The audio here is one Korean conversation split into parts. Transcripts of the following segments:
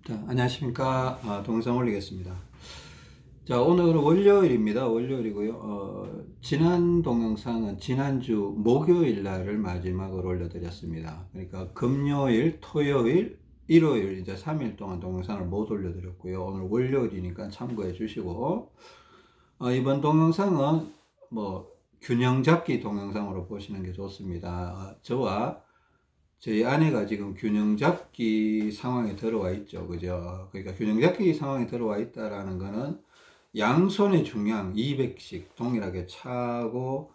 자, 안녕하십니까. 동영상 올리겠습니다. 자, 오늘은 월요일입니다. 월요일이고요. 지난 동영상은 지난주 목요일 날을 마지막으로 올려드렸습니다. 그러니까 금요일, 토요일, 일요일 이제 3일 동안 동영상을 못 올려드렸고요. 오늘 월요일이니까 참고해 주시고, 이번 동영상은 뭐 균형 잡기 동영상으로 보시는 게 좋습니다. 저와 저희 아내가 지금 균형 잡기 상황에 들어와 있죠. 그죠? 그러니까 균형 잡기 상황에 들어와 있다라는 거는 양손의 중량 200씩 동일하게 차고,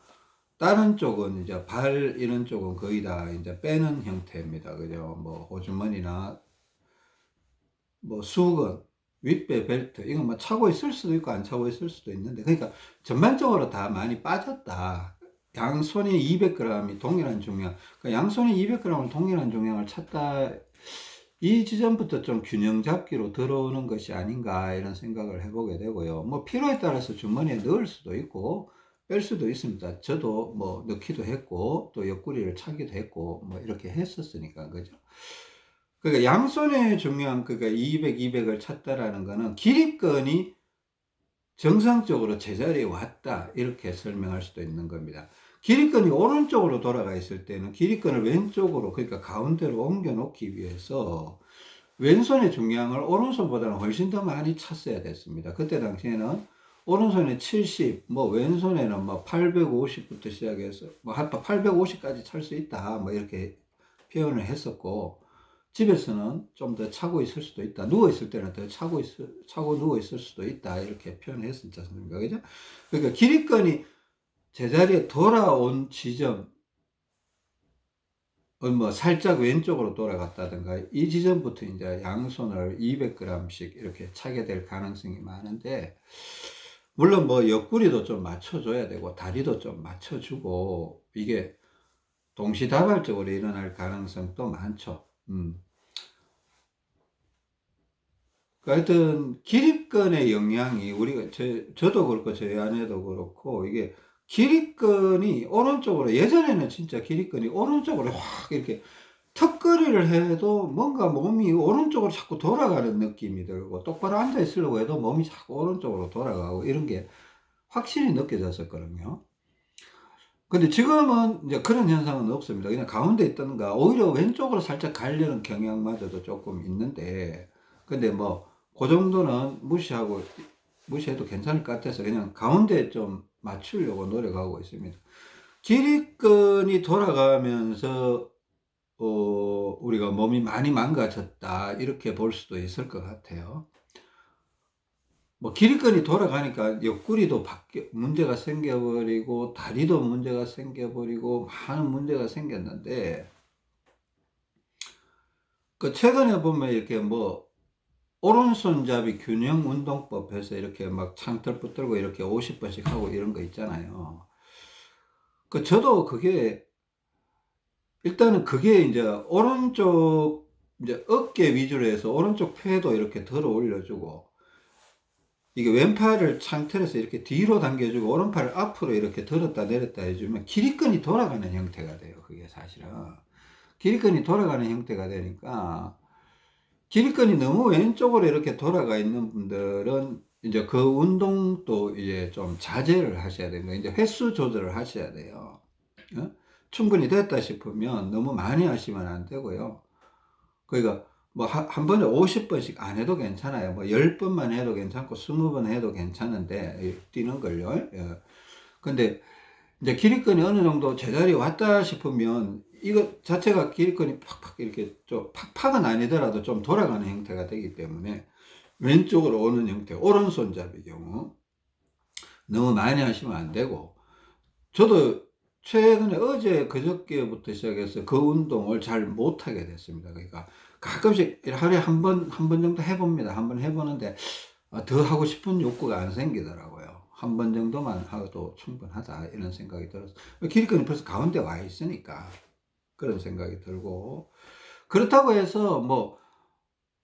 다른 쪽은 이제 발 이런 쪽은 거의 다 이제 빼는 형태입니다. 그죠? 뭐 호주머니나 뭐 수건, 윗배 벨트 이건 뭐 차고 있을 수도 있고 안 차고 있을 수도 있는데, 그러니까 전반적으로 다 많이 빠졌다. 양손이 200g이 동일한 중량, 그러니까 양손이 200g을 동일한 중량을 찼다. 이 지점부터 좀 균형 잡기로 들어오는 것이 아닌가 이런 생각을 해보게 되고요. 뭐 필요에 따라서 주머니에 넣을 수도 있고 뺄 수도 있습니다. 저도 뭐 넣기도 했고 또 옆구리를 차기도 했고 뭐 이렇게 했었으니까, 그죠? 그러니까 양손의 중량, 그러니까 200, 200을 찾다라는 거는 기립근이 정상적으로 제자리에 왔다 이렇게 설명할 수도 있는 겁니다. 기립근이 오른쪽으로 돌아가 있을 때는 기립근을 왼쪽으로, 그러니까 가운데로 옮겨 놓기 위해서 왼손의 중량을 오른손보다는 훨씬 더 많이 찼어야 됐습니다. 그때 당시에는 오른손에 70, 뭐 왼손에는 뭐 850부터 시작해서 뭐 850까지 찰 수 있다, 뭐 이렇게 표현을 했었고, 집에서는 좀 더 차고 있을 수도 있다. 누워 있을 때는 더 차고 누워 있을 수도 있다. 이렇게 표현했었지 않습니까? 그죠? 그러니까 기립근이 제자리에 돌아온 지점, 뭐 살짝 왼쪽으로 돌아갔다든가 이 지점부터 이제 양손을 200g씩 이렇게 차게 될 가능성이 많은데, 물론 뭐 옆구리도 좀 맞춰줘야 되고 다리도 좀 맞춰주고 이게 동시다발적으로 일어날 가능성도 많죠. 하여튼 기립근의 영향이, 우리가 저도 그렇고 저희 아내도 그렇고, 이게 기립근이 오른쪽으로, 예전에는 진짜 기립근이 오른쪽으로 확 이렇게 턱걸이를 해도 뭔가 몸이 오른쪽으로 자꾸 돌아가는 느낌이 들고, 똑바로 앉아 있으려고 해도 몸이 자꾸 오른쪽으로 돌아가고 이런 게 확실히 느껴졌었거든요. 근데 지금은 이제 그런 현상은 없습니다. 그냥 가운데 있던가 오히려 왼쪽으로 살짝 가려는 경향마저도 조금 있는데, 근데 뭐 그 정도는 무시해도 괜찮을 것 같아서 그냥 가운데 좀 맞추려고 노력하고 있습니다. 기립근이 돌아가면서 우리가 몸이 많이 망가졌다 이렇게 볼 수도 있을 것 같아요. 뭐 기립근이 돌아가니까 옆구리도 문제가 생겨버리고 다리도 문제가 생겨버리고 많은 문제가 생겼는데, 그 최근에 보면 이렇게 뭐 오른손잡이 균형 운동법 해서 이렇게 막 창틀 붙들고 이렇게 50번씩 하고 이런 거 있잖아요. 그 저도 그게, 일단은 그게 이제 오른쪽 이제 어깨 위주로 해서 오른쪽 폐도 이렇게 들어 올려주고, 이게 왼팔을 창틀에서 이렇게 뒤로 당겨주고 오른팔을 앞으로 이렇게 들었다 내렸다 해주면 기립근이 돌아가는 형태가 돼요. 그게 사실은 기립근이 돌아가는 형태가 되니까, 기립근이 너무 왼쪽으로 이렇게 돌아가 있는 분들은 이제 그 운동도 이제 좀 자제를 하셔야 됩니다. 이제 횟수 조절을 하셔야 돼요. 어? 충분히 됐다 싶으면 너무 많이 하시면 안 되고요. 그러니까 뭐 한 번에 50번씩 안 해도 괜찮아요. 뭐 10번만 해도 괜찮고 20번 해도 괜찮은데, 뛰는 걸요. 예. 근데 이제 기립근이 어느 정도 제자리에 왔다 싶으면 이거 자체가 기립근이 팍팍 이렇게 좀 팍팍은 아니더라도 좀 돌아가는 형태가 되기 때문에 왼쪽으로 오는 형태, 오른손잡이 경우 너무 많이 하시면 안 되고, 저도 최근에 어제 그저께부터 시작해서 그 운동을 잘 못하게 됐습니다. 그러니까 가끔씩 하루에 한 번 정도 해봅니다. 한 번 해보는데 더 하고 싶은 욕구가 안 생기더라고요. 한 번 정도만 하도 충분하다 이런 생각이 들어서, 기립근이 벌써 가운데 와 있으니까 그런 생각이 들고, 그렇다고 해서 뭐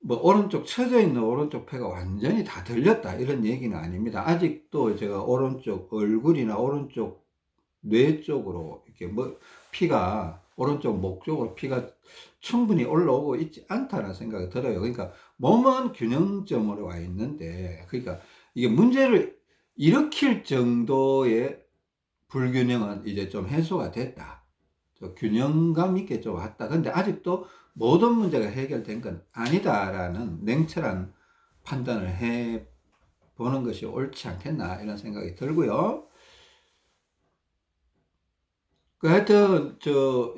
오른쪽 처져 있는 오른쪽 폐가 완전히 다 들렸다 이런 얘기는 아닙니다. 아직도 제가 오른쪽 얼굴이나 오른쪽 뇌 쪽으로 이렇게 뭐 피가 오른쪽 목 쪽으로 피가 충분히 올라오고 있지 않다는 생각이 들어요. 그러니까 몸은 균형점으로 와 있는데, 그러니까 이게 문제를 일으킬 정도의 불균형은 이제 좀 해소가 됐다. 균형감 있게 좀 왔다. 근데 아직도 모든 문제가 해결된 건 아니다라는 냉철한 판단을 해 보는 것이 옳지 않겠나 이런 생각이 들고요. 하여튼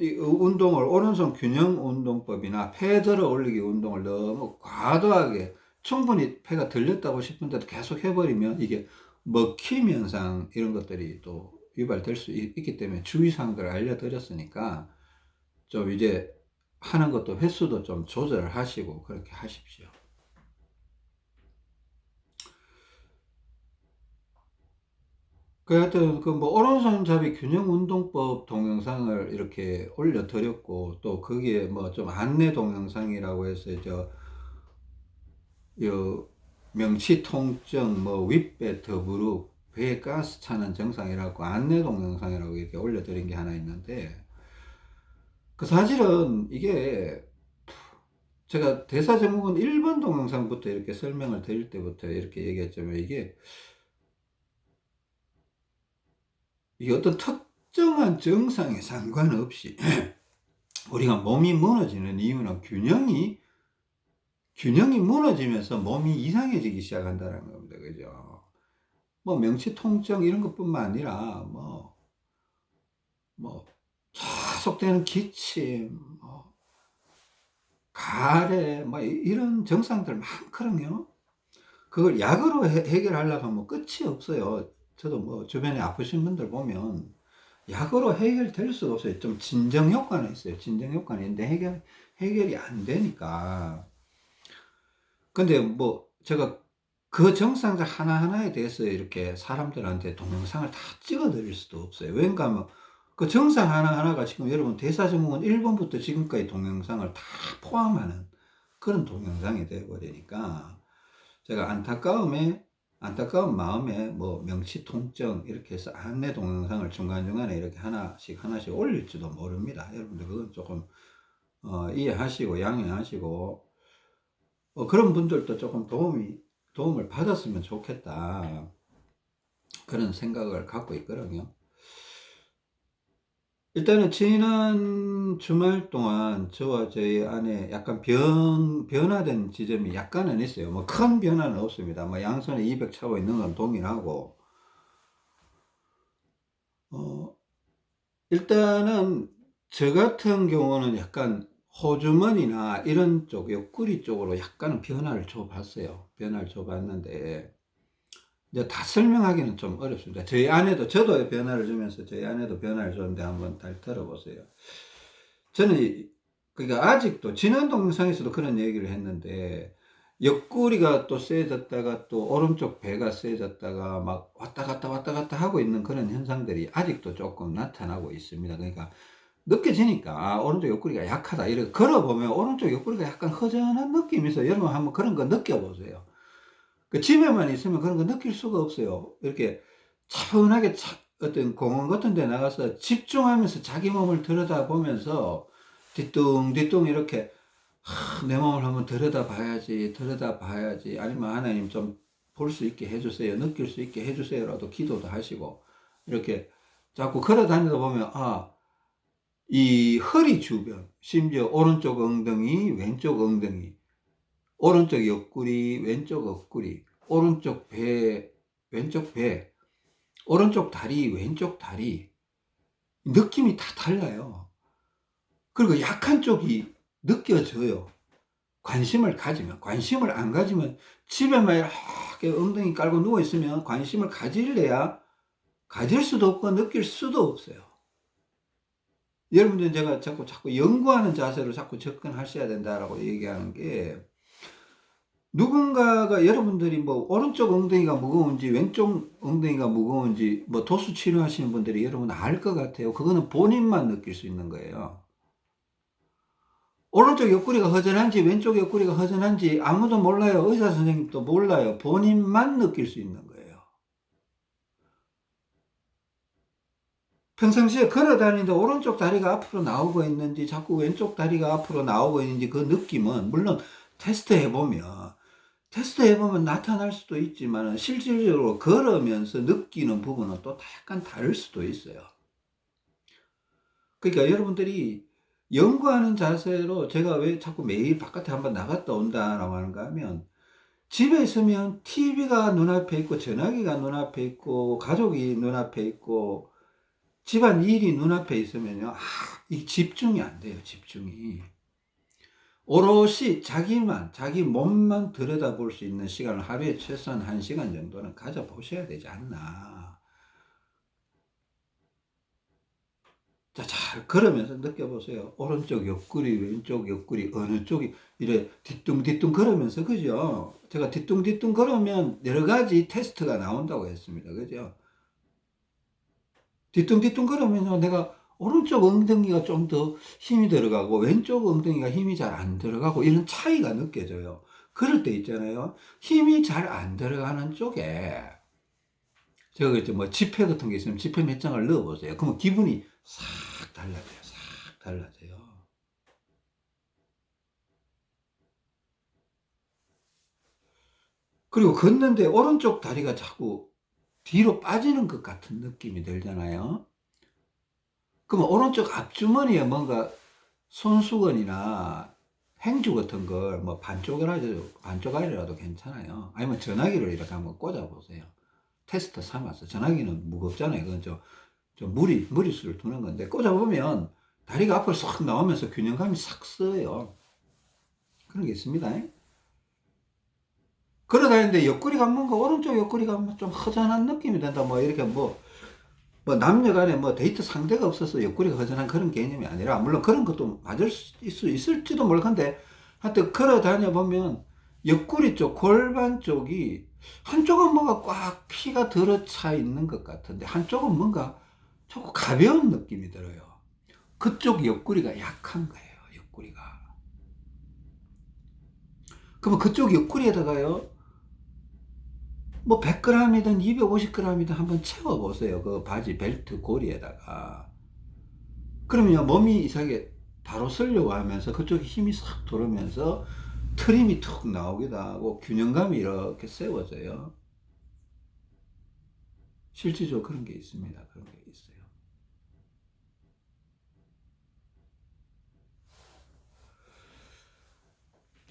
이 운동을 오른손 균형 운동법이나 폐 들어 올리기 운동을 너무 과도하게 충분히 폐가 들렸다고 싶은데도 계속 해버리면 이게 먹힘 현상 이런 것들이 또 유발될 수 있기 때문에 주의사항들을 알려드렸으니까 좀 이제 하는 것도 횟수도 좀 조절을 하시고 그렇게 하십시오. 하여튼 뭐 오른손잡이 균형 운동법 동영상을 이렇게 올려드렸고, 또 거기에 뭐 좀 안내 동영상이라고 해서 요 명치 통증, 뭐 윗배, 더부룩, 배에 가스 차는 증상이라고 안내 동영상이라고 이렇게 올려드린 게 하나 있는데, 그 사실은 이게 제가 대사 제목은 1번 동영상부터 이렇게 설명을 드릴 때부터 이렇게 얘기했지만, 이게 어떤 특정한 증상에 상관없이 우리가 몸이 무너지는 이유는 균형이 무너지면서 몸이 이상해지기 시작한다는 겁니다. 그죠? 뭐 명치 통증 이런 것뿐만 아니라 뭐 계속되는 기침, 가래, 이런 증상들 많거든요. 그걸 약으로 해결하려고 하면 끝이 없어요. 저도 뭐 주변에 아프신 분들 보면 약으로 해결될 수가 없어요. 좀 진정 효과는 있어요. 진정 효과는 있는데 해결이 안 되니까. 근데 뭐 제가 그 증상들 하나하나에 대해서 이렇게 사람들한테 동영상을 다 찍어 드릴 수도 없어요. 왠가 하면 그 증상 하나하나가 지금 여러분 대사증후군 1번부터 지금까지 동영상을 다 포함하는 그런 동영상이 되어 버리니까, 제가 안타까운 마음에 뭐 명치 통증 이렇게 해서 안내 동영상을 중간중간에 이렇게 하나씩 올릴지도 모릅니다. 여러분들 그건 조금 이해하시고 양해하시고, 그런 분들도 조금 도움을 받았으면 좋겠다, 그런 생각을 갖고 있거든요. 일단은 지난 주말 동안 저와 저희 아내 약간 변화된 지점이 약간은 있어요. 뭐 큰 변화는 없습니다. 뭐 양손에 200 차고 있는 건 동일하고, 일단은 저 같은 경우는 약간 호주머니나 이런 쪽, 옆구리 쪽으로 약간은 변화를 줘봤어요. 변화를 줘봤는데, 이제 다 설명하기는 좀 어렵습니다. 저도 변화를 주면서 저희 아내도 변화를 줬는데 한번 잘 들어보세요. 저는, 그러니까 아직도, 지난 동영상에서도 그런 얘기를 했는데, 옆구리가 또 세졌다가 또 오른쪽 배가 세졌다가 막 왔다 갔다 하고 있는 그런 현상들이 아직도 조금 나타나고 있습니다. 그러니까 느껴지니까, 오른쪽 옆구리가 약하다, 이렇게 걸어보면 오른쪽 옆구리가 약간 허전한 느낌이 있어요. 여러분 한번 그런 거 느껴보세요. 그 집에만 있으면 그런 거 느낄 수가 없어요. 이렇게 차분하게 어떤 공원 같은 데 나가서 집중하면서 자기 몸을 들여다보면서 뒤뚱뒤뚱 이렇게 내 몸을 한번 들여다봐야지, 아니면 하나님 좀 볼 수 있게 해주세요, 느낄 수 있게 해주세요라도 기도도 하시고, 이렇게 자꾸 걸어 다니다 보면 이 허리 주변, 심지어 오른쪽 엉덩이, 왼쪽 엉덩이, 오른쪽 옆구리, 왼쪽 옆구리, 오른쪽 배, 왼쪽 배, 오른쪽 다리, 왼쪽 다리, 느낌이 다 달라요. 그리고 약한 쪽이 느껴져요. 관심을 안 가지면, 집에만 이렇게 엉덩이 깔고 누워있으면 관심을 가질래야 가질 수도 없고 느낄 수도 없어요. 여러분들, 제가 자꾸 연구하는 자세로 자꾸 접근하셔야 된다라고 얘기하는 게, 누군가가, 여러분들이 뭐 오른쪽 엉덩이가 무거운지 왼쪽 엉덩이가 무거운지 뭐 도수 치료하시는 분들이 여러분 알 것 같아요. 그거는 본인만 느낄 수 있는 거예요. 오른쪽 옆구리가 허전한지 왼쪽 옆구리가 허전한지 아무도 몰라요. 의사 선생님도 몰라요. 본인만 느낄 수 있는 거예요. 평상시에 걸어 다니는데 오른쪽 다리가 앞으로 나오고 있는지 자꾸 왼쪽 다리가 앞으로 나오고 있는지 그 느낌은 물론 테스트 해보면 나타날 수도 있지만 실질적으로 걸으면서 느끼는 부분은 또 약간 다를 수도 있어요. 그러니까 여러분들이 연구하는 자세로 제가 왜 자꾸 매일 바깥에 한번 나갔다 온다라고 하는가 하면 집에 있으면 TV가 눈앞에 있고 전화기가 눈앞에 있고 가족이 눈앞에 있고 집안 일이 눈앞에 있으면요. 이 집중이 안 돼요. 집중이. 오롯이 자기 몸만 들여다볼 수 있는 시간을 하루에 최소한 1시간 정도는 가져보셔야 되지 않나. 자, 잘 걸으면서 느껴보세요. 오른쪽 옆구리, 왼쪽 옆구리, 어느 쪽이, 이래 뒤뚱뒤뚱 걸으면서, 그죠? 제가 뒤뚱뒤뚱 걸으면 여러 가지 테스트가 나온다고 했습니다. 그죠? 뒤뚱뒤뚱 걸으면 내가 오른쪽 엉덩이가 좀 더 힘이 들어가고 왼쪽 엉덩이가 힘이 잘 안 들어가고 이런 차이가 느껴져요. 그럴 때 있잖아요. 힘이 잘 안 들어가는 쪽에 제가 그랬죠. 뭐 지폐 같은 게 있으면 지폐 몇 장을 넣어보세요. 그러면 기분이 싹 달라져요. 싹 달라져요. 그리고 걷는데 오른쪽 다리가 자꾸 뒤로 빠지는 것 같은 느낌이 들잖아요. 그러면 오른쪽 앞주머니에 뭔가 손수건이나 행주 같은 걸 뭐 반쪽알이라도 괜찮아요. 아니면 전화기를 이렇게 한번 꽂아보세요. 테스트 삼아서. 전화기는 무겁잖아요. 그건 좀 무리수를 두는 건데, 꽂아보면 다리가 앞으로 싹 나오면서 균형감이 싹 써요. 그런 게 있습니다. 걸어 다니는데 옆구리가 뭔가 오른쪽 옆구리가 좀 허전한 느낌이 든다. 뭐 이렇게 뭐 남녀 간에 뭐 데이트 상대가 없어서 옆구리가 허전한 그런 개념이 아니라, 물론 그런 것도 맞을 수 있을지도 모르겠는데, 하여튼 걸어 다녀 보면 옆구리 쪽, 골반 쪽이 한쪽은 뭔가 꽉 피가 들어차 있는 것 같은데 한쪽은 뭔가 조금 가벼운 느낌이 들어요. 그쪽 옆구리가 약한 거예요. 옆구리가. 그러면 그쪽 옆구리에다가요, 뭐 100g이든 250g이든 한번 채워보세요. 그 바지 벨트 고리에다가. 그러면 몸이 이상하게 바로 쓰려고 하면서 그쪽에 힘이 싹 들어오면서 트림이 툭 나오기도 하고 균형감이 이렇게 세워져요. 실질적으로 그런 게 있습니다. 그런 게 있어요.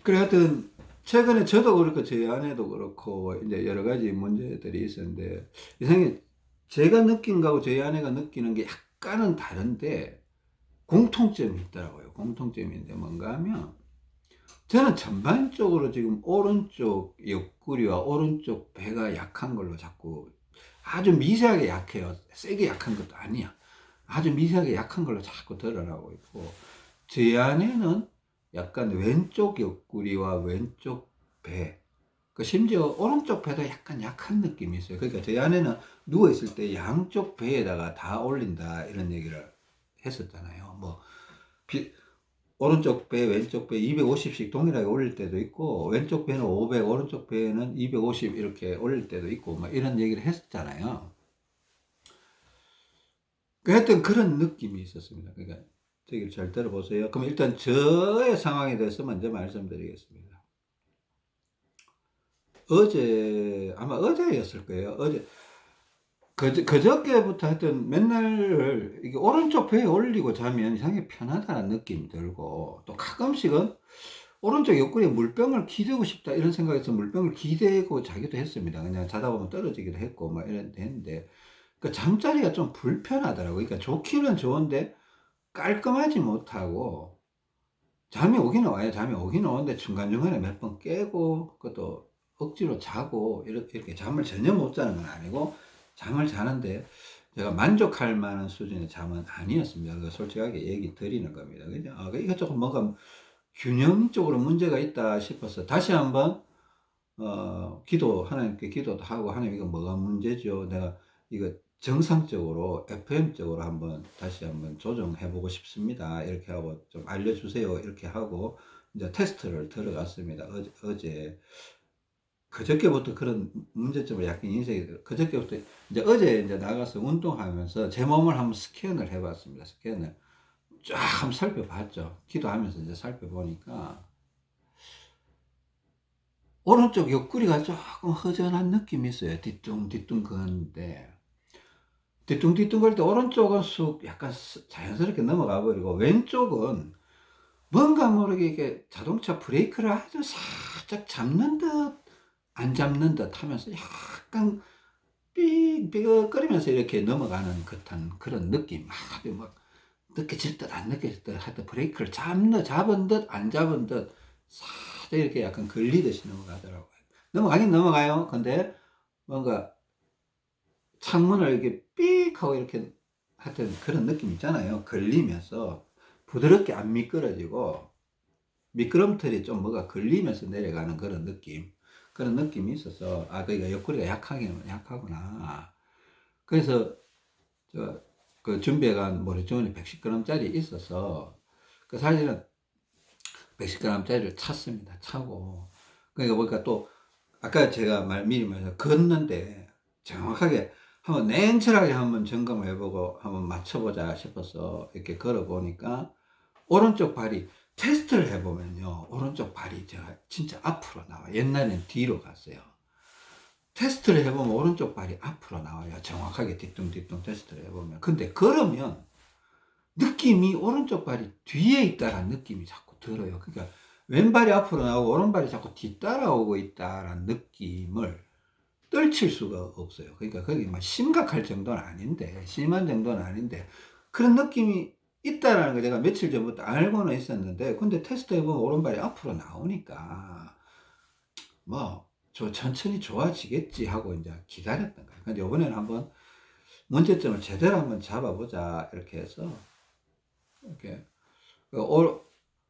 그래, 하여튼, 최근에 저도 그렇고, 저희 아내도 그렇고, 이제 여러 가지 문제들이 있었는데, 이상하게 제가 느낀 거하고 저희 아내가 느끼는 게 약간은 다른데, 공통점이 있더라고요. 공통점이 있는데, 뭔가 하면, 저는 전반적으로 지금 오른쪽 옆구리와 오른쪽 배가 약한 걸로 자꾸, 아주 미세하게 약해요. 세게 약한 것도 아니야. 아주 미세하게 약한 걸로 자꾸 드러나고 있고, 제 아내는 약간 왼쪽 옆구리와 왼쪽 배, 그 심지어 오른쪽 배도 약간 약한 느낌이 있어요. 그러니까 제 아내는 누워 있을 때 양쪽 배에다가 다 올린다 이런 얘기를 했었잖아요. 뭐 오른쪽 배, 왼쪽 배 250씩 동일하게 올릴 때도 있고, 왼쪽 배는 500, 오른쪽 배는 250 이렇게 올릴 때도 있고, 뭐 이런 얘기를 했었잖아요. 그 하여튼 그런 느낌이 있었습니다. 그러니까 저기를 잘 들어보세요. 그럼 일단 저의 상황에 대해서 먼저 말씀드리겠습니다. 아마 어제였을 거예요. 그저께부터 하여튼 맨날 이게 오른쪽 배에 올리고 자면 이상하게 편하다는 느낌이 들고, 또 가끔씩은 오른쪽 옆구리에 물병을 기대고 싶다 이런 생각에서 물병을 기대고 자기도 했습니다. 그냥 자다 보면 떨어지기도 했고, 막 이런 했는데, 그 잠자리가 좀 불편하더라고요. 그러니까 좋기는 좋은데 깔끔하지 못하고, 잠이 오기는 와요. 잠이 오기는 오는데 중간중간에 몇 번 깨고, 그것도 억지로 자고, 이렇게 잠을 전혀 못 자는 건 아니고, 잠을 자는데 제가 만족할 만한 수준의 잠은 아니었습니다. 그 솔직하게 얘기 드리는 겁니다. 그죠? 이거 조금 뭔가 균형적으로 문제가 있다 싶어서 다시 한번, 하나님께 기도도 하고, 하나님 이거 뭐가 문제죠? 내가 이거 정상적으로 FM적으로 한번 다시 한번 조정해 보고 싶습니다. 이렇게 하고 좀 알려주세요. 이렇게 하고 이제 테스트를 들어갔습니다. 어제. 그저께부터 그런 문제점을 약간 인식이 들어요. 그저께부터 이제 어제 이제 나가서 운동하면서 제 몸을 한번 스캔을 해 봤습니다. 스캔을. 쫙 한번 살펴봤죠. 기도하면서 이제 살펴보니까 오른쪽 옆구리가 조금 허전한 느낌이 있어요. 뒤뚱뒤뚱 거는데 뒤뚱뒤뚱 거릴 때 오른쪽은 쑥 약간 자연스럽게 넘어가 버리고 왼쪽은 뭔가 모르게 이게 자동차 브레이크를 아주 살짝 잡는 듯 안 잡는 듯 하면서 약간 삐걱거리면서 이렇게 넘어가는 듯한 그런 느낌. 막 느껴질 듯 안 느껴질 듯 하여튼 브레이크를 잡은 듯 안 잡은 듯 살짝 이렇게 약간 걸리듯이 넘어가더라고요. 넘어가긴 넘어가요. 근데 뭔가 창문을 이렇게 삑 하고 이렇게 하여튼 그런 느낌 있잖아요. 걸리면서 부드럽게 안 미끄러지고 미끄럼틀이 좀 뭐가 걸리면서 내려가는 그런 느낌. 그런 느낌이 있어서, 그러니까 옆구리가 약하구나. 그래서, 그 준비해간 모래주머니 110g짜리 있어서, 그 사실은 110g짜리를 찼습니다. 차고. 그러니까 보니까 또, 아까 제가 미리 말해서 걷는데, 정확하게 한번 냉철하게 한번 점검을 해보고 한번 맞춰보자 싶어서 이렇게 걸어보니까, 오른쪽 발이 테스트를 해보면요. 오른쪽 발이 제가 진짜 앞으로 나와요. 옛날엔 뒤로 갔어요. 테스트를 해보면 오른쪽 발이 앞으로 나와요. 정확하게 뒤뚱뒤뚱 테스트를 해보면. 근데 걸으면 느낌이 오른쪽 발이 뒤에 있다라는 느낌이 자꾸 들어요. 그러니까 왼발이 앞으로 나오고 오른발이 자꾸 뒤따라오고 있다라는 느낌을 떨칠 수가 없어요. 그러니까 그게 막 심각할 정도는 아닌데, 심한 정도는 아닌데, 그런 느낌이 있다라는 걸 제가 며칠 전부터 알고는 있었는데, 근데 테스트 해보면 오른발이 앞으로 나오니까, 뭐, 천천히 좋아지겠지 하고 이제 기다렸던 거예요. 근데 이번에는 한번 문제점을 제대로 한번 잡아보자, 이렇게 해서, 이렇게, 그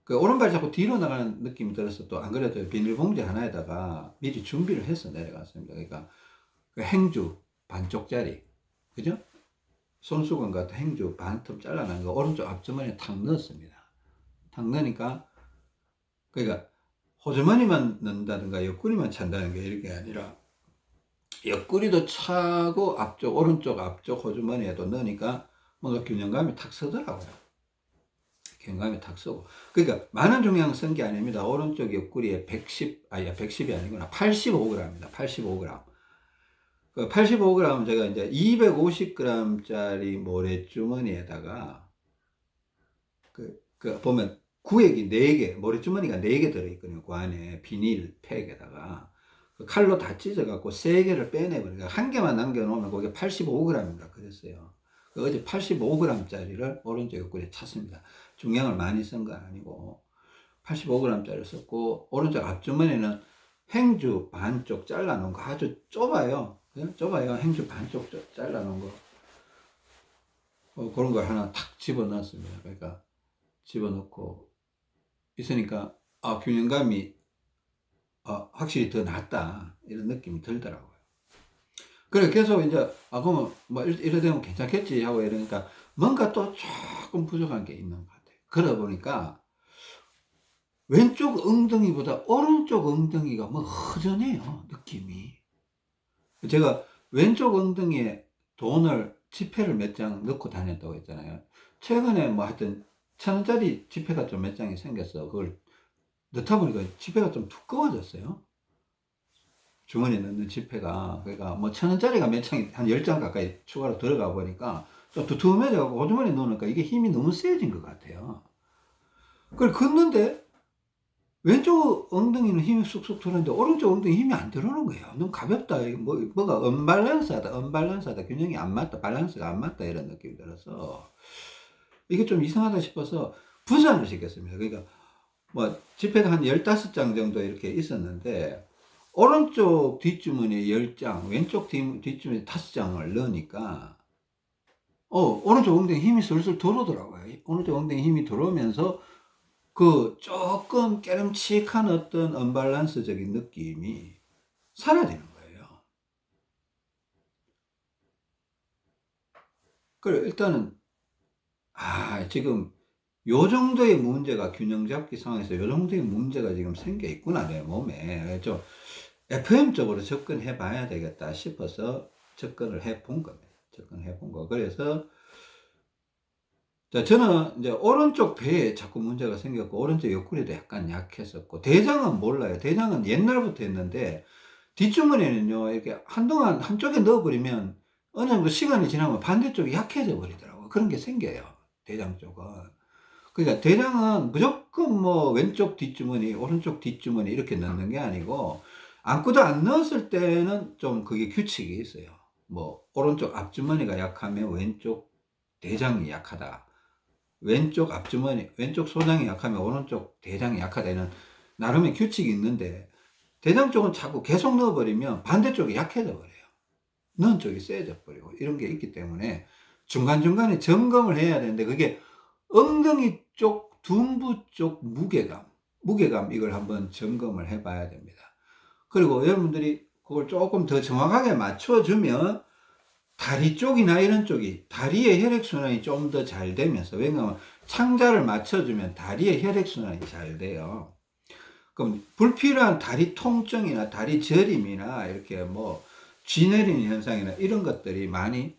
그 오른발이 자꾸 뒤로 나가는 느낌이 들어서 또 안 그래도 비닐봉지 하나에다가 미리 준비를 해서 내려갔습니다. 그러니까 그 행주 반쪽짜리, 그죠? 손수건 같은 행주 반틈 잘라낸 거 오른쪽 앞주머니에 탁 넣었습니다. 탁 넣으니까, 그러니까 호주머니만 넣는다든가 옆구리만 찬다는 게 이렇게 아니라 옆구리도 차고 앞쪽, 오른쪽 앞쪽 호주머니에도 넣으니까 뭔가 균형감이 탁 서더라고요. 균형감이 탁 서고. 그러니까 많은 중량 쓴 게 아닙니다. 오른쪽 옆구리에 110이 아니구나. 85g입니다. 85g. 그 85g 제가 이제 250g짜리 모래주머니에다가 보면 구획이 4개, 모래주머니가 4개 들어있거든요. 그 안에 비닐 팩에다가. 그 칼로 다 찢어갖고 3개를 빼내버리니까 한 개만 남겨놓으면 그게 85g인가 그랬어요. 어제 85g짜리를 오른쪽 옆구리에 찼습니다. 중량을 많이 쓴 건 아니고 85g짜리를 썼고, 오른쪽 앞주머니는 행주 반쪽 잘라놓은 거 아주 좁아요. 좁아요. 행주 반쪽 잘라놓은 거. 그런 걸 하나 탁 집어넣었습니다. 그러니까 집어넣고 있으니까 균형감이 확실히 더 낫다 이런 느낌이 들더라고요. 그래 계속 이제 그러면 뭐 이래 되면 괜찮겠지 하고 이러니까 뭔가 또 조금 부족한 게 있는 것 같아요. 그러다 보니까 왼쪽 엉덩이보다 오른쪽 엉덩이가 뭐 허전해요, 느낌이. 제가 왼쪽 엉덩이에 지폐를 몇 장 넣고 다녔다고 했잖아요. 최근에 뭐 하여튼 1,000원짜리 지폐가 좀 몇 장이 생겼어. 그걸 넣다 보니까 지폐가 좀 두꺼워졌어요. 주머니에 넣는 지폐가. 그러니까 뭐 1,000원짜리가 몇 장이 한 10장 가까이 추가로 들어가 보니까 좀 두툼해져갖고 호주머니에 넣으니까 이게 힘이 너무 세진 것 같아요. 그걸 걷는데 왼쪽 엉덩이는 힘이 쑥쑥 들어오는데 오른쪽 엉덩이 힘이 안 들어오는 거예요. 너무 가볍다. 뭐가 언밸런스하다. 균형이 안 맞다. 밸런스가 안 맞다. 이런 느낌이 들어서 이게 좀 이상하다 싶어서 분산을 시켰습니다. 그러니까 뭐 지폐가 한 15장 정도 이렇게 있었는데 오른쪽 뒷주머니에 10장, 왼쪽 뒷주머니에 5장을 넣으니까 오른쪽 엉덩이 힘이 슬슬 들어오더라고요. 오른쪽 엉덩이 힘이 들어오면서 그 조금 깨름칙한 어떤 언밸런스적인 느낌이 사라지는 거예요. 그래 일단은 지금 요 정도의 문제가 균형 잡기 상황에서 요 정도의 문제가 지금 생겨 있구나 내 몸에. FM 쪽으로 접근해 봐야 되겠다 싶어서 접근을 해 본 겁니다. 접근해 본 거. 그래서 자, 저는 이제 오른쪽 배에 자꾸 문제가 생겼고, 오른쪽 옆구리도 약간 약했었고, 대장은 몰라요. 대장은 옛날부터 했는데, 뒷주머니는요, 이렇게 한동안 한쪽에 넣어버리면, 어느 정도 시간이 지나면 반대쪽이 약해져 버리더라고요. 그런 게 생겨요. 대장 쪽은. 그러니까 대장은 무조건 뭐 왼쪽 뒷주머니, 오른쪽 뒷주머니 이렇게 넣는 게 아니고, 안고도 안 넣었을 때는 좀 그게 규칙이 있어요. 뭐, 오른쪽 앞주머니가 약하면 왼쪽 대장이 약하다. 왼쪽 앞주머니, 왼쪽 소장이 약하면 오른쪽 대장이 약하다. 이런 나름의 규칙이 있는데, 대장 쪽은 자꾸 계속 넣어버리면 반대쪽이 약해져 버려요. 넣은 쪽이 세져 버리고, 이런 게 있기 때문에 중간중간에 점검을 해야 되는데, 그게 엉덩이 쪽, 둔부 쪽 무게감, 이걸 한번 점검을 해 봐야 됩니다. 그리고 여러분들이 그걸 조금 더 정확하게 맞춰주면 다리 쪽이나 이런 쪽이 다리의 혈액순환이 좀 더 잘 되면서, 왜냐하면 창자를 맞춰주면 다리의 혈액순환이 잘 돼요. 그럼 불필요한 다리 통증이나 다리 저림이나 이렇게 뭐 쥐내리는 현상이나 이런 것들이 많이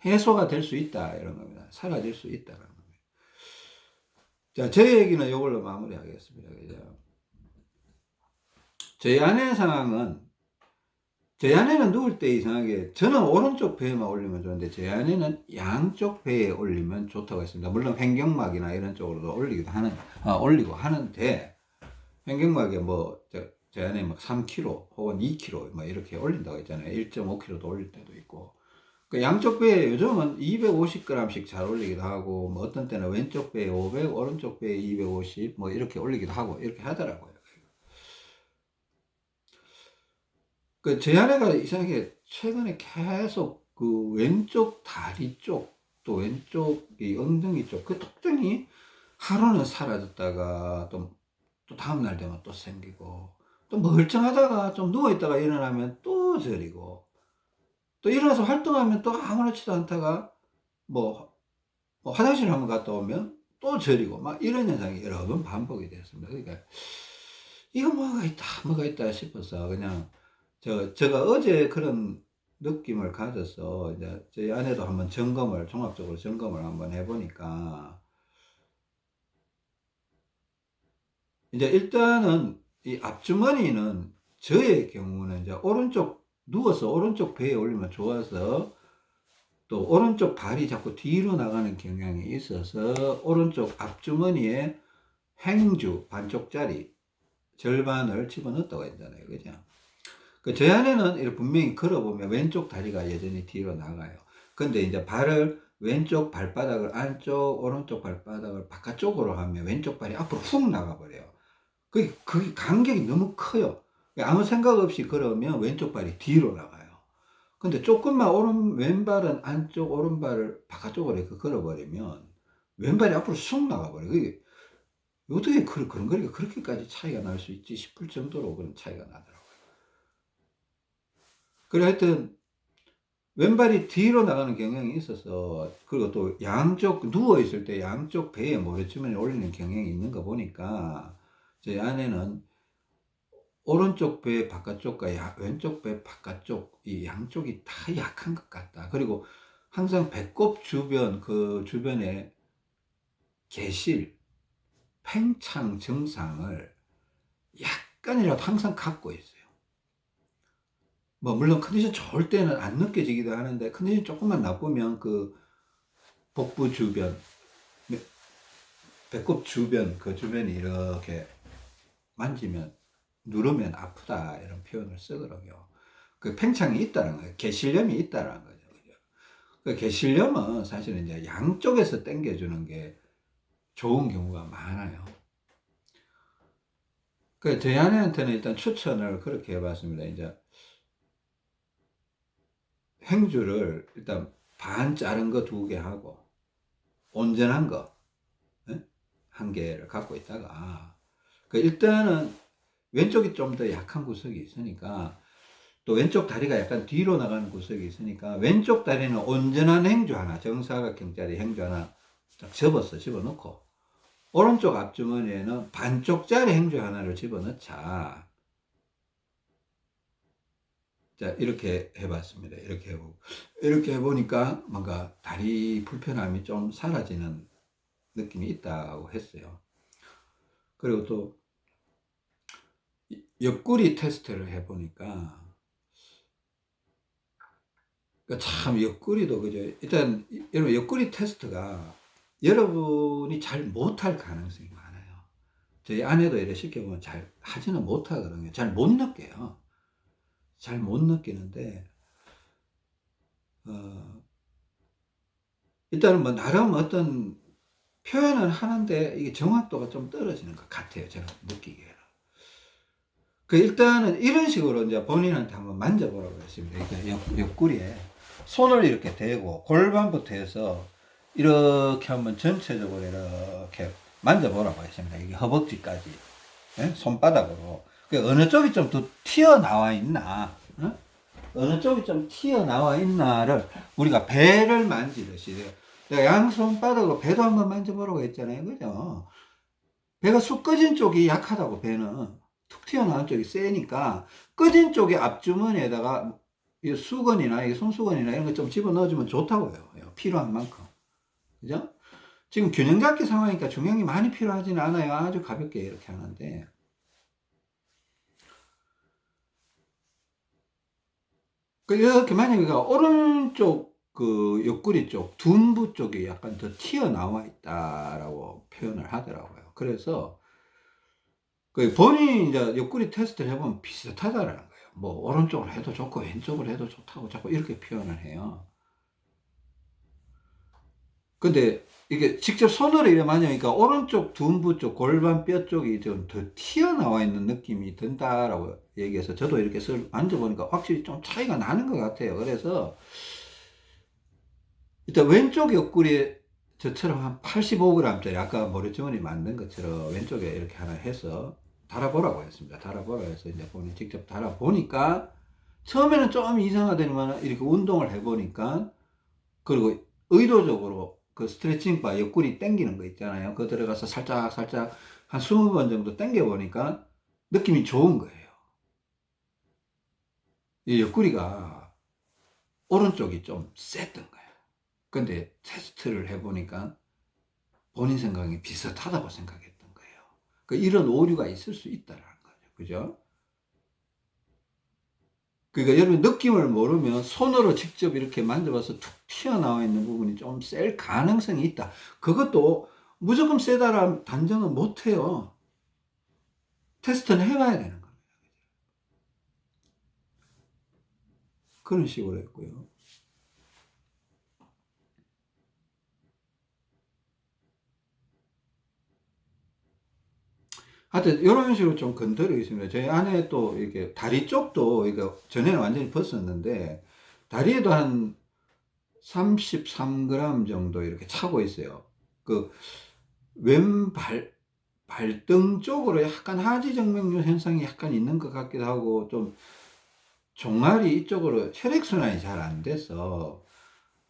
해소가 될 수 있다, 이런 겁니다. 사라질 수 있다는 겁니다. 자, 제 얘기는 이걸로 마무리하겠습니다. 그죠? 저희 아내 상황은, 제 아내는 누울 때 이상하게, 저는 오른쪽 배에만 올리면 좋은데 제 아내는 양쪽 배에 올리면 좋다고 했습니다. 물론 횡격막이나 이런 쪽으로도 올리고 하는데, 횡격막에 뭐 제 아내 막 3kg 혹은 2kg 막 이렇게 올린다고 했잖아요. 1.5kg도 올릴 때도 있고. 그 양쪽 배에 요즘은 250g씩 잘 올리기도 하고, 뭐 어떤 때는 왼쪽 배에 500, 오른쪽 배에 250, 뭐 이렇게 올리기도 하고 이렇게 하더라고요. 그 제 아내가 이상하게 최근에 계속 그 왼쪽 다리 쪽, 또 왼쪽 이 엉덩이 쪽 그 통증이 하루는 사라졌다가 또 다음날 되면 또 생기고, 또 멀쩡하다가 좀 누워있다가 일어나면 또 저리고, 또 일어나서 활동하면 또 아무렇지도 않다가 뭐 화장실 한번 갔다 오면 또 저리고, 막 이런 현상이 여러 번 반복이 됐습니다. 그러니까 이거 뭐가 있다 싶어서 그냥 제가 어제 그런 느낌을 가져서 이제 저희 아내도 한번 종합적으로 점검을 한번 해보니까, 이제 일단은 이 앞주머니는 저의 경우는 이제 누워서 오른쪽 배에 올리면 좋아서, 또 오른쪽 발이 자꾸 뒤로 나가는 경향이 있어서 오른쪽 앞주머니에 반쪽짜리 절반을 집어넣었다고 했잖아요. 그죠? 제 안에는 이렇게 분명히 걸어보면 왼쪽 다리가 여전히 뒤로 나가요. 근데 이제 왼쪽 발바닥을 안쪽, 오른쪽 발바닥을 바깥쪽으로 하면 왼쪽 발이 앞으로 훅 나가버려요. 그게 간격이 너무 커요. 아무 생각 없이 걸으면 왼쪽 발이 뒤로 나가요. 근데 조금만 왼발은 안쪽, 오른발을 바깥쪽으로 이렇게 걸어버리면 왼발이 앞으로 쑥 나가버려요. 그게 어떻게 그런 거리가 그렇게까지 차이가 날 수 있지 싶을 정도로 그런 차이가 나더라고요. 그래, 하여튼 왼발이 뒤로 나가는 경향이 있어서, 그리고 또 누워있을 때 양쪽 배에 모래주머니 올리는 경향이 있는 거 보니까, 제 아내는 오른쪽 배 바깥쪽과 왼쪽 배 바깥쪽 이 양쪽이 다 약한 것 같다. 그리고 항상 배꼽 주변에 개실, 팽창 증상을 약간이라도 항상 갖고 있어요. 뭐 물론 컨디션 좋을 때는 안 느껴지기도 하는데, 컨디션 조금만 나쁘면 그 복부 주변, 배꼽 주변, 그 주변이 이렇게 누르면 아프다, 이런 표현을 쓰더라고요. 그 팽창이 있다는 거예요. 개실염이 있다는 거죠. 그 개실염은 사실은 이제 양쪽에서 당겨주는 게 좋은 경우가 많아요. 저희 아내한테는 일단 추천을 그렇게 해봤습니다. 이제 행주를 일단 반 자른 거 2개 하고, 온전한 거 1개를 갖고 있다가, 일단은 왼쪽이 좀 더 약한 구석이 있으니까, 또 왼쪽 다리가 약간 뒤로 나가는 구석이 있으니까, 왼쪽 다리는 온전한 행주 하나, 정사각형짜리 행주 하나 딱 집어넣고, 오른쪽 앞주머니에는 반쪽짜리 행주 하나를 집어넣자. 자, 이렇게 해봤습니다. 이렇게 해보고. 이렇게 해보니까 뭔가 다리 불편함이 좀 사라지는 느낌이 있다고 했어요. 그리고 또 옆구리 테스트를 해보니까 참 옆구리도 그죠. 일단 여러분 옆구리 테스트가 여러분이 잘 못할 가능성이 많아요. 저희 아내도 이렇게 시켜보면 잘 하지는 못하거든요. 잘 못 느껴요. 잘 못 느끼는데 어, 일단은 뭐 나름 어떤 표현을 하는데 이게 정확도가 좀 떨어지는 것 같아요. 제가 느끼기에는. 그 일단은 이런 식으로 이제 본인한테 한번 만져보라고 했습니다. 이렇게 옆구리에 손을 이렇게 대고 골반부터 해서 이렇게 한번 전체적으로 이렇게 만져보라고 했습니다. 이게 허벅지까지. 예? 손바닥으로. 그 어느 쪽이 좀 더 튀어나와 있나, 어? 어느 쪽이 좀 튀어나와 있나를 우리가 배를 만지듯이 내가 양손바닥으로 배도 한번 만져보라고 했잖아요. 그죠? 배가 쑥 꺼진 쪽이 약하다고. 배는 툭 튀어나온 쪽이 세니까 꺼진 쪽의 앞주머니에다가 이 수건이나 이 손수건이나 이런 거 좀 집어넣어주면 좋다고요. 필요한 만큼. 그죠? 지금 균형 잡기 상황이니까 중량이 많이 필요하지는 않아요. 아주 가볍게 이렇게 하는데. 이렇게 만약에 오른쪽 그 옆구리 쪽, 둔부 쪽이 약간 더 튀어나와 있다라고 표현을 하더라고요. 그래서 그 본인이 이제 옆구리 테스트를 해보면 비슷하다라는 거예요. 뭐 오른쪽으로 해도 좋고 왼쪽으로 해도 좋다고 자꾸 이렇게 표현을 해요. 근데 이게 직접 손으로 이렇게 만지니까 오른쪽 둔부 쪽 골반 뼈 쪽이 좀 더 튀어나와 있는 느낌이 든다라고 얘기해서 저도 이렇게 만져보니까 확실히 좀 차이가 나는 것 같아요. 그래서 일단 왼쪽 옆구리에 저처럼 한 85g짜리 아까 모래주머니 만든 것처럼 왼쪽에 이렇게 하나 해서 달아보라고 했습니다. 달아보라고 해서 이제 본인 직접 달아보니까 처음에는 좀 이상하더니만 이렇게 운동을 해보니까, 그리고 의도적으로 그 스트레칭 바 옆구리 당기는 거 있잖아요. 그거 들어가서 살짝 살짝 한 20번 정도 당겨 보니까 느낌이 좋은 거예요. 이 옆구리가 오른쪽이 좀 셌던 거예요. 근데 테스트를 해보니까 본인 생각이 비슷하다고 생각했던 거예요. 그러니까 이런 오류가 있을 수 있다는 거죠. 그죠? 그러니까 여러분 느낌을 모르면 손으로 직접 이렇게 만져봐서 툭 튀어나와 있는 부분이 좀 셀 가능성이 있다. 그것도 무조건 세다라는 단정은 못 해요. 테스트는 해봐야 되는 겁니다. 그런 식으로 했고요. 하여튼 이런 식으로 좀 건드려 있습니다. 저희 안에 또 이렇게 다리 쪽도 이거 전에는 완전히 벗었는데 다리에도 한 33g 정도 이렇게 차고 있어요. 그 왼발 발등 쪽으로 약간 하지정맥류 현상이 약간 있는 것 같기도 하고, 좀 종아리 이쪽으로 혈액순환이 잘 안 돼서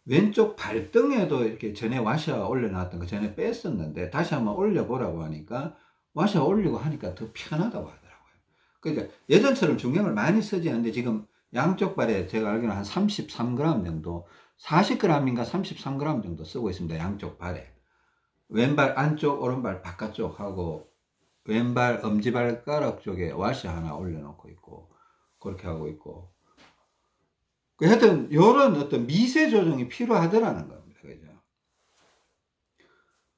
왼쪽 발등에도 이렇게 전에 와셔 올려놨던 거 전에 뺐었는데 다시 한번 올려보라고 하니까 와셔 올리고 하니까 더 편하다고 하더라고요. 그러니까 예전처럼 중량을 많이 쓰지 않는데 지금 양쪽 발에 제가 알기로는 한 33g 정도, 40g인가 33g 정도 쓰고 있습니다. 양쪽 발에. 왼발 안쪽, 오른발 바깥쪽 하고 왼발 엄지발가락 쪽에 와시 하나 올려놓고 있고 그렇게 하고 있고, 하여튼 이런 어떤 미세 조정이 필요하더라는 겁니다. 그죠?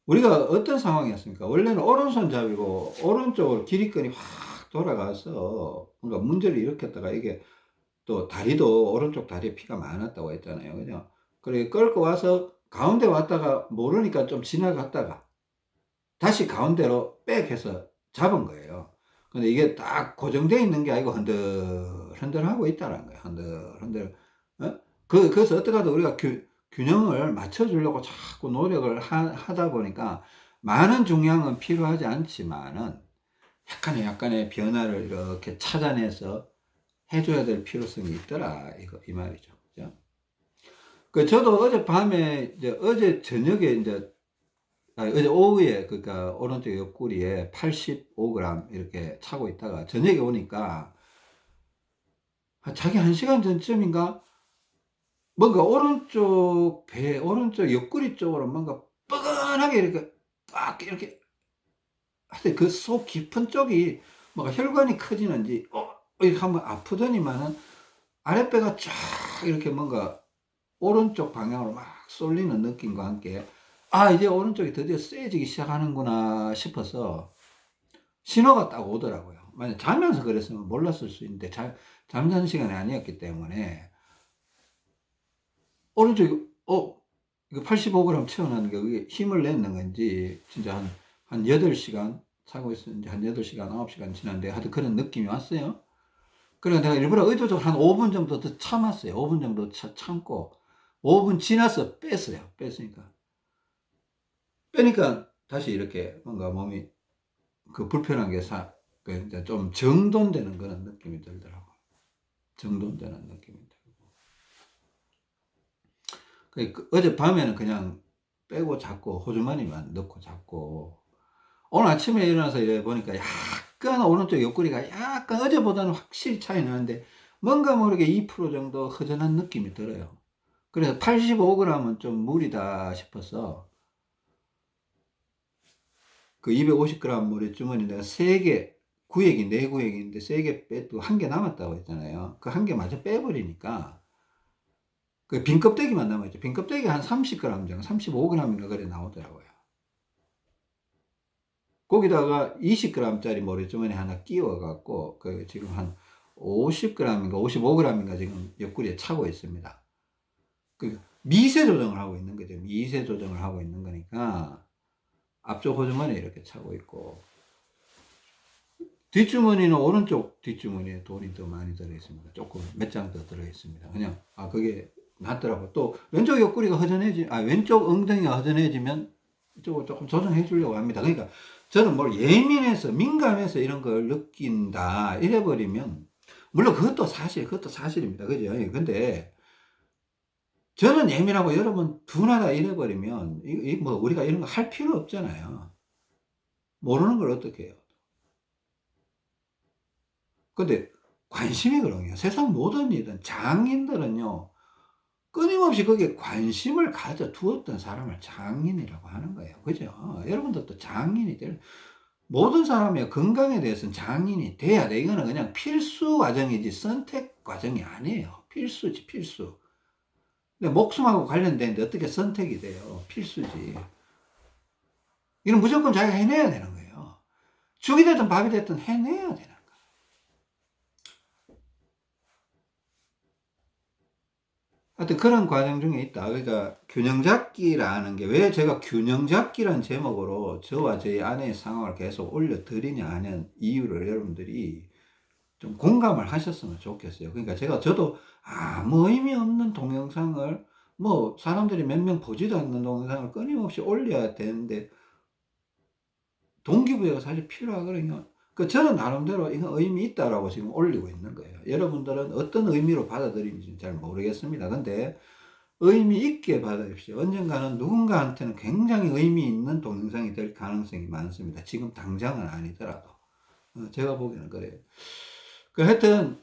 우리가 어떤 상황이었습니까? 원래는 오른손잡이고 오른쪽으로 기립근이 확 돌아가서 뭔가 문제를 일으켰다가 이게 또 다리도 오른쪽 다리에 피가 많았다고 했잖아요. 그죠? 그래 끌고 와서 가운데 왔다가 모르니까 좀 지나갔다가 다시 가운데로 빽 해서 잡은 거예요. 근데 이게 딱 고정되어 있는 게 아니고 흔들 하고 있다는 거예요. 흔들. 어? 그래서 어떻게 하다 우리가 균형을 맞춰주려고 자꾸 노력을 하다 보니까 많은 중량은 필요하지 않지만은 약간의 변화를 이렇게 찾아내서 해줘야 될 필요성이 있더라. 이 말이죠. 그죠? 저도 어젯밤에, 어제 저녁에 어제 오후에 그러니까 오른쪽 옆구리에 85g 이렇게 차고 있다가 저녁에 오니까 자기 1시간 전쯤인가 뭔가 오른쪽 배 오른쪽 옆구리 쪽으로 뭔가 뻐근하게 이렇게 딱 이렇게 하여튼 그 속 깊은 쪽이 뭔가 혈관이 커지는지 이렇게 한번 아프더니만은 아랫배가 쫙 이렇게 뭔가 오른쪽 방향으로 막 쏠리는 느낌과 함께 '아 이제 오른쪽이 드디어 세지기 시작하는구나.' 싶어서 신호가 딱 오더라고요. 만약 자면서 그랬으면 몰랐을 수 있는데 잠자는 시간이 아니었기 때문에 오른쪽이 이거 85g 채워넣는 게 그게 힘을 내는 건지 진짜 한 8시간 자고 있었는지 한 8시간 9시간 지났는데 하여튼 그런 느낌이 왔어요. 그래서 내가 일부러 의도적으로 한 5분 정도 더 참았어요. 5분 정도 참고 5분 지나서 뺐어요. 뺐으니까. 빼니까 다시 이렇게 뭔가 몸이 그 불편한 게 그 이제 좀 정돈되는 그런 느낌이 들더라고요. 정돈되는 느낌이 들고. 어젯밤에는 그냥 빼고 잤고 호주머니만 넣고 잤고 오늘 아침에 일어나서 이래 보니까 약간 오른쪽 옆구리가 약간 어제보다는 확실히 차이 나는데 뭔가 모르게 2% 정도 허전한 느낌이 들어요. 그래서 85g은 좀 무리다 싶어서 그 250g 모래주머니 내가 3개 구획이 4구획인데 3개 빼도 1개 남았다고 했잖아요. 그 1개 마저 빼버리니까 그 빈 껍데기만 남아있죠. 빈 껍데기 한 30g 정도 35g인가 그래 나오더라고요. 거기다가 20g 짜리 모래주머니 하나 끼워 갖고 그 지금 한 50g인가 55g인가 지금 옆구리에 차고 있습니다. 그 미세 조정을 하고 있는 거죠. 미세 조정을 하고 있는 거니까 앞쪽 호주머니에 이렇게 차고 있고 뒷주머니는 오른쪽 뒷주머니에 돈이 더 많이 들어 있습니다. 조금 몇 장 더 들어 있습니다. 그냥 그게 낫더라고. 또 왼쪽 옆구리가 왼쪽 엉덩이가 허전해지면 이쪽을 조금 조정해 주려고 합니다. 그러니까 저는 뭘 예민해서 민감해서 이런 걸 느낀다 이래 버리면 물론 그것도 사실입니다. 그죠? 근데 저는 예민하고 여러분 둔하다 이래 버리면 뭐 우리가 이런 거 할 필요 없잖아요. 모르는 걸 어떻게 해요? 근데 관심이 그러냐. 세상 모든 일은 장인들은요. 끊임없이 거기에 관심을 가져 두었던 사람을 장인이라고 하는 거예요. 그죠? 여러분들도 장인이 모든 사람의 건강에 대해서는 장인이 돼야 돼. 이거는 그냥 필수 과정이지 선택 과정이 아니에요. 필수지, 필수. 근데 목숨하고 관련된데 어떻게 선택이 돼요? 필수지. 이건 무조건 자기가 해내야 되는 거예요. 죽이 되든 밥이 되든 해내야 되는 거예요. 하여튼 그런 과정 중에 있다. 그러니까 균형 잡기라는 게 왜 제가 균형 잡기란 제목으로 저와 저희 아내의 상황을 계속 올려드리냐 하는 이유를 여러분들이 좀 공감을 하셨으면 좋겠어요. 그러니까 저도 아무 의미 없는 동영상을 뭐 사람들이 몇 명 보지도 않는 동영상을 끊임없이 올려야 되는데 동기부여가 사실 필요하거든요. 저는 나름대로 이거 의미 있다라고 지금 올리고 있는 거예요. 여러분들은 어떤 의미로 받아들이는지 잘 모르겠습니다. 근데 의미 있게 받아십시오. 언젠가는 누군가한테는 굉장히 의미 있는 동영상이 될 가능성이 많습니다. 지금 당장은 아니더라도. 제가 보기에는 그래요. 하여튼,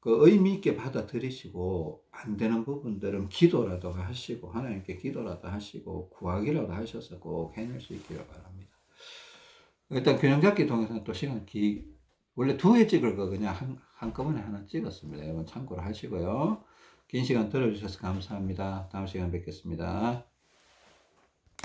의미 있게 받아들이시고, 안 되는 부분들은 기도라도 하시고, 하나님께 기도라도 하시고, 구하기라도 하셔서 꼭 해낼 수 있기를 바랍니다. 일단 균형 잡기 동영상 또 원래 2개 찍을 거 그냥 한꺼번에 하나 찍었습니다. 여러분 참고를 하시고요. 긴 시간 들어주셔서 감사합니다. 다음 시간 뵙겠습니다.